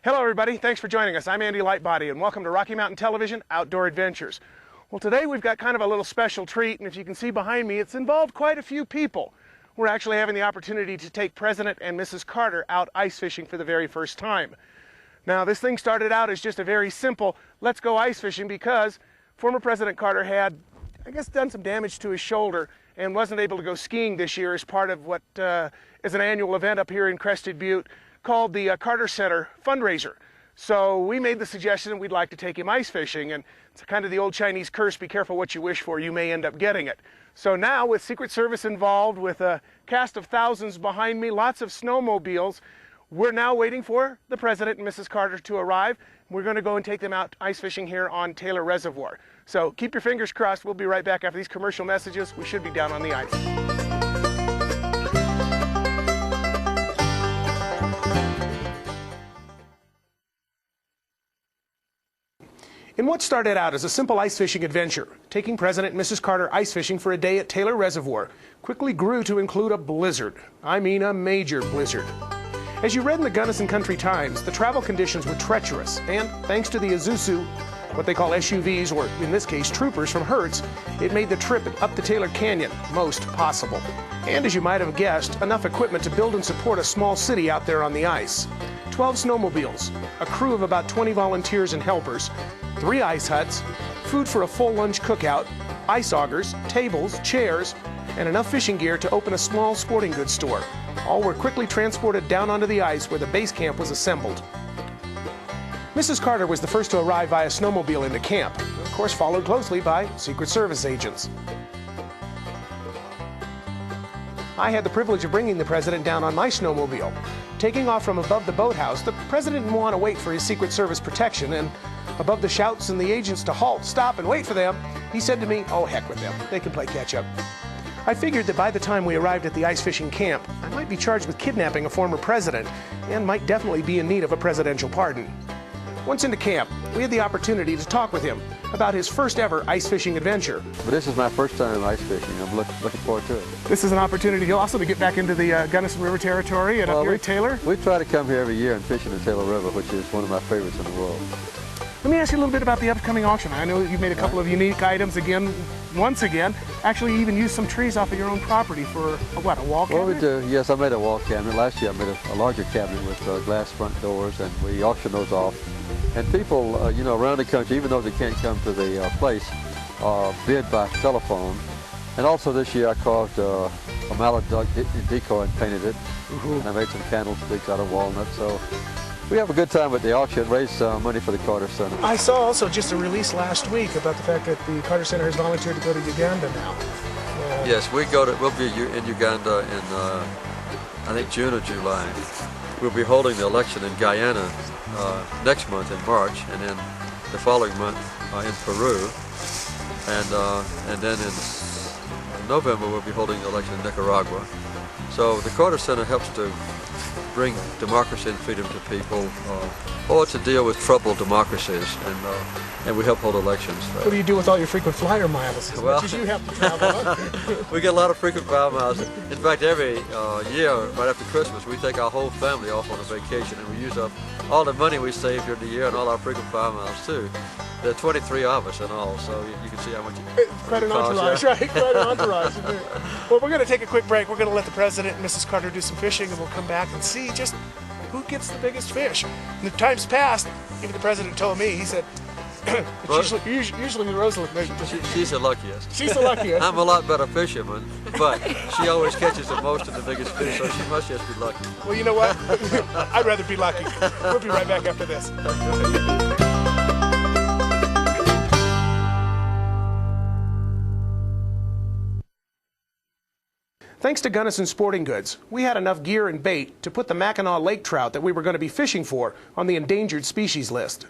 Hello everybody, thanks for joining us. I'm Andy Lightbody and welcome to Rocky Mountain Television Outdoor Adventures. Well, today we've got kind of a little special treat, and if you can see behind me, it's involved quite a few people. We're actually having the opportunity to take President and Mrs. Carter out ice fishing for the very first time. Now, this thing started out as just a very simple, let's go ice fishing, because former President Carter had, I guess, done some damage to his shoulder and wasn't able to go skiing this year as part of what is an annual event up here in Crested Butte called the Carter Center fundraiser. So we made the suggestion we'd like to take him ice fishing, and it's kind of the old Chinese curse, be careful what you wish for, you may end up getting it. So now, with Secret Service involved, with a cast of thousands behind me, lots of snowmobiles, we're now waiting for the President and Mrs. Carter to arrive. We're going to go and take them out ice fishing here on Taylor Reservoir. So keep your fingers crossed. We'll be right back after these commercial messages. We should be down on the ice. In what started out as a simple ice fishing adventure, taking President and Mrs. Carter ice fishing for a day at Taylor Reservoir quickly grew to include a blizzard. I mean a major blizzard. As you read in the Gunnison Country Times, the travel conditions were treacherous, and thanks to the Isuzu, what they call SUVs, or in this case troopers from Hertz, it made the trip up the Taylor Canyon most possible. And as you might have guessed, enough equipment to build and support a small city out there on the ice. 12 snowmobiles, a crew of about 20 volunteers and helpers, 3 ice huts, food for a full lunch cookout, ice augers, tables, chairs, and enough fishing gear to open a small sporting goods store. All were quickly transported down onto the ice where the base camp was assembled. Mrs. Carter was the first to arrive via snowmobile into camp, of course followed closely by Secret Service agents. I had the privilege of bringing the President down on my snowmobile. Taking off from above the boathouse, the President didn't want to wait for his Secret Service protection, and above the shouts and the agents to halt, stop, and wait for them, he said to me, oh, heck with them. They can play catch-up. I figured that by the time we arrived at the ice fishing camp, I might be charged with kidnapping a former president and might definitely be in need of a presidential pardon. Once into camp, we had the opportunity to talk with him about his first ever ice fishing adventure. But this is my first time ice fishing. I'm looking forward to it. This is an opportunity also to get back into the Gunnison River territory and up here at Taylor. We try to come here every year and fish in the Taylor River, which is one of my favorites in the world. Let me ask you a little bit about the upcoming auction. I know you've made a couple of unique items once again. Actually, you even used some trees off of your own property for, a wall cabinet? Well, we do. Yes, I made a wall cabinet. Last year I made a larger cabinet with glass front doors, and we auctioned those off. And people, around the country, even though they can't come to the place, bid by telephone. And also this year I carved a mallet duck decoy and painted it. And I made some candlesticks out of walnut. So we have a good time at the auction, raise money for the Carter Center. I saw also just a release last week about the fact that the Carter Center has volunteered to go to Uganda now. Yes, we'll be in Uganda in I think June or July. We'll be holding the election in Guyana next month in March, and then the following month in Peru, and then in November we'll be holding the election in Nicaragua. So the Carter Center helps to bring democracy and freedom to people, or to deal with troubled democracies, and we help hold elections. What do you do with all your frequent flyer miles? As much as you have to travel. We get a lot of frequent flyer miles. In fact, every year, right after Christmas, we take our whole family off on a vacation, and we use up all the money we saved during the year and all our frequent flyer miles too. There are 23 of us in all, so you can see how much quite an entourage, right? Quite an entourage. Well, we're going to take a quick break. We're going to let the President and Mrs. Carter do some fishing, and we'll come back and see just who gets the biggest fish. In the times past, even the President told me, he said, it's usually Rosalind. She's the luckiest. She's the luckiest. I'm a lot better fisherman, but she always catches the most of the biggest fish, so she must just be lucky. Well, you know what? I'd rather be lucky. We'll be right back after this. Thanks to Gunnison Sporting Goods, we had enough gear and bait to put the Mackinac Lake trout that we were going to be fishing for on the endangered species list.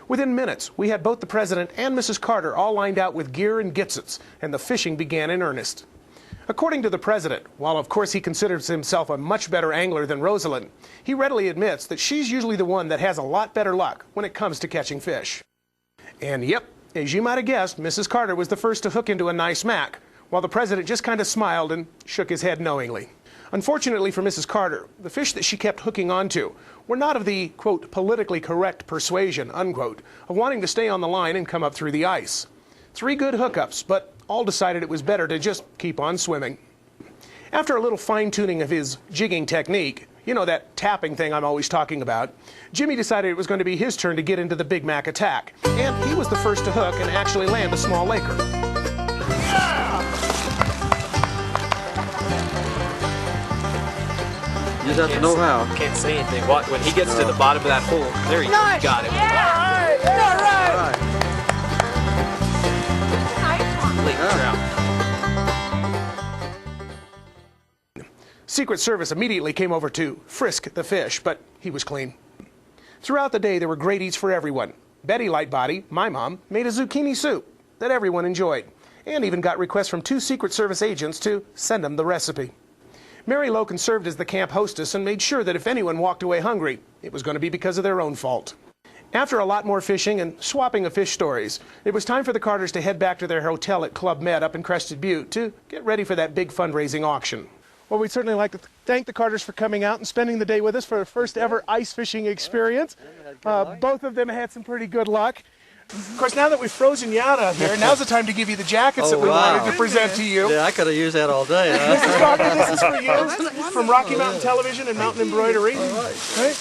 Within minutes, we had both the President and Mrs. Carter all lined out with gear and gitsets, and the fishing began in earnest. According to the President, while of course he considers himself a much better angler than Rosalind, he readily admits that she's usually the one that has a lot better luck when it comes to catching fish. And yep, as you might have guessed, Mrs. Carter was the first to hook into a nice mac, while the President just kind of smiled and shook his head knowingly. Unfortunately for Mrs. Carter, the fish that she kept hooking onto were not of the, quote, politically correct persuasion, unquote, of wanting to stay on the line and come up through the ice. 3 good hookups, but all decided it was better to just keep on swimming. After a little fine-tuning of his jigging technique, you know, that tapping thing I'm always talking about, Jimmy decided it was going to be his turn to get into the Big Mac attack. And he was the first to hook and actually land a small laker. You just have to know how. Can't say anything. When he gets to the bottom of that hole, there he Nice. got it. Yeah. All right. Lake trout. Secret Service immediately came over to frisk the fish, but he was clean. Throughout the day, there were great eats for everyone. Betty Lightbody, my mom, made a zucchini soup that everyone enjoyed, and even got requests from 2 Secret Service agents to send them the recipe. Mary Loken served as the camp hostess and made sure that if anyone walked away hungry, it was going to be because of their own fault. After a lot more fishing and swapping of fish stories, it was time for the Carters to head back to their hotel at Club Med up in Crested Butte to get ready for that big fundraising auction. Well, we'd certainly like to thank the Carters for coming out and spending the day with us for their first ever ice fishing experience. Both of them had some pretty good luck. Of course, now that we've frozen you out here, now's the time to give you the jackets that we wanted to present to you. Yeah, I could have used that all day. Mrs. Carter, this is for you from Rocky Mountain Television and Mountain Embroidery. All right. Right?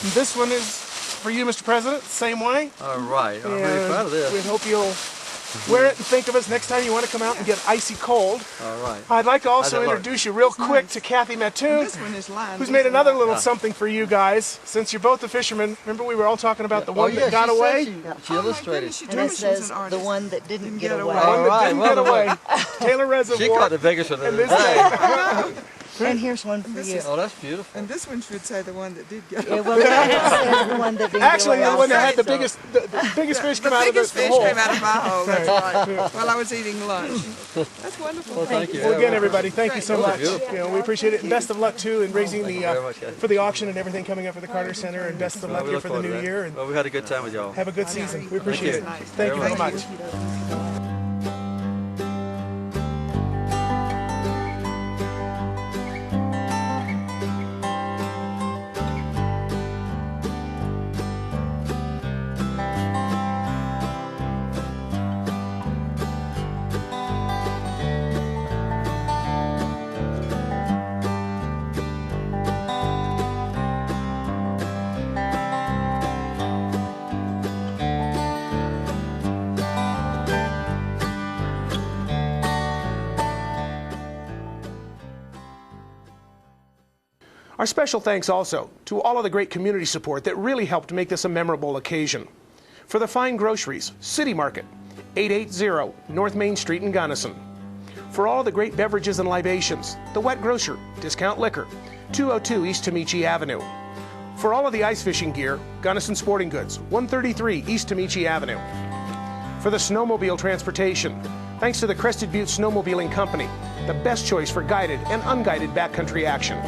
And this one is for you, Mr. President, same way. All right. I'm really proud of this. We hope you'll wear it and think of us next time you want to come out and get icy cold. All right. I'd like to also How's it introduce you real quick to Kathy Mattoon, This one is lined. who's made another little something for you guys. Since you're both the fishermen, remember we were all talking about the one that got away? She illustrated. She And it says the one that didn't get away. The one that All right, didn't well, get away. Taylor Reservoir. She caught the biggest one of And the this day. day. And here's one for you. Oh, that's beautiful. And this one should say the one that did get Yeah, well, it says the one that didn't Actually, get away the one that had the also. biggest, the biggest fish The come out of biggest the fish hole. came out of my hole, that's right. While I was eating lunch. That's wonderful. Well, thank you. Well, again, everybody, thank you so Great. much. Beautiful. You know, we appreciate it, and best of luck too in raising Thank the you very much, guys. for the auction and everything coming up for the Carter Center, and best of luck We here look for the forward to new that. year. And Well, we had a good time with y'all. have a good season. We appreciate it. Nice. Thank you very Thank much. you. Our special thanks also to all of the great community support that really helped make this a memorable occasion. For the fine groceries, City Market, 880 North Main Street in Gunnison. For all the great beverages and libations, The Wet Grocer, Discount Liquor, 202 East Tamichi Avenue. For all of the ice fishing gear, Gunnison Sporting Goods, 133 East Tamichi Avenue. For the snowmobile transportation, thanks to the Crested Butte Snowmobiling Company, the best choice for guided and unguided backcountry action.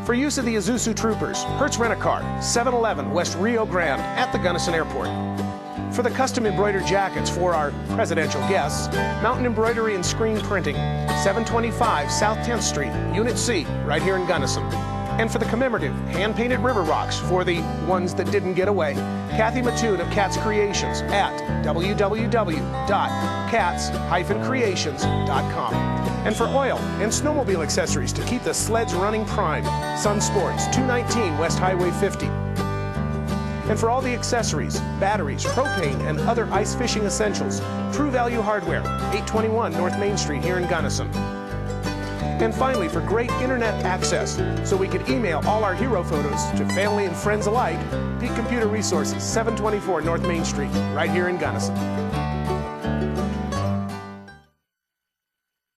For use of the Azusa Troopers, Hertz Rent-A-Car, 711 West Rio Grande at the Gunnison Airport. For the custom embroidered jackets for our presidential guests, Mountain Embroidery and Screen Printing, 725 South 10th Street, Unit C, right here in Gunnison. And for the commemorative hand-painted river rocks for the ones that didn't get away, Kathy Mattoon of Cats Creations at www.cats-creations.com. And for oil and snowmobile accessories to keep the sleds running prime, Sun Sports, 219 West Highway 50. And for all the accessories, batteries, propane, and other ice fishing essentials, True Value Hardware, 821 North Main Street here in Gunnison. And finally, for great internet access, so we could email all our hero photos to family and friends alike, Peak Computer Resources, 724 North Main Street, right here in Gunnison.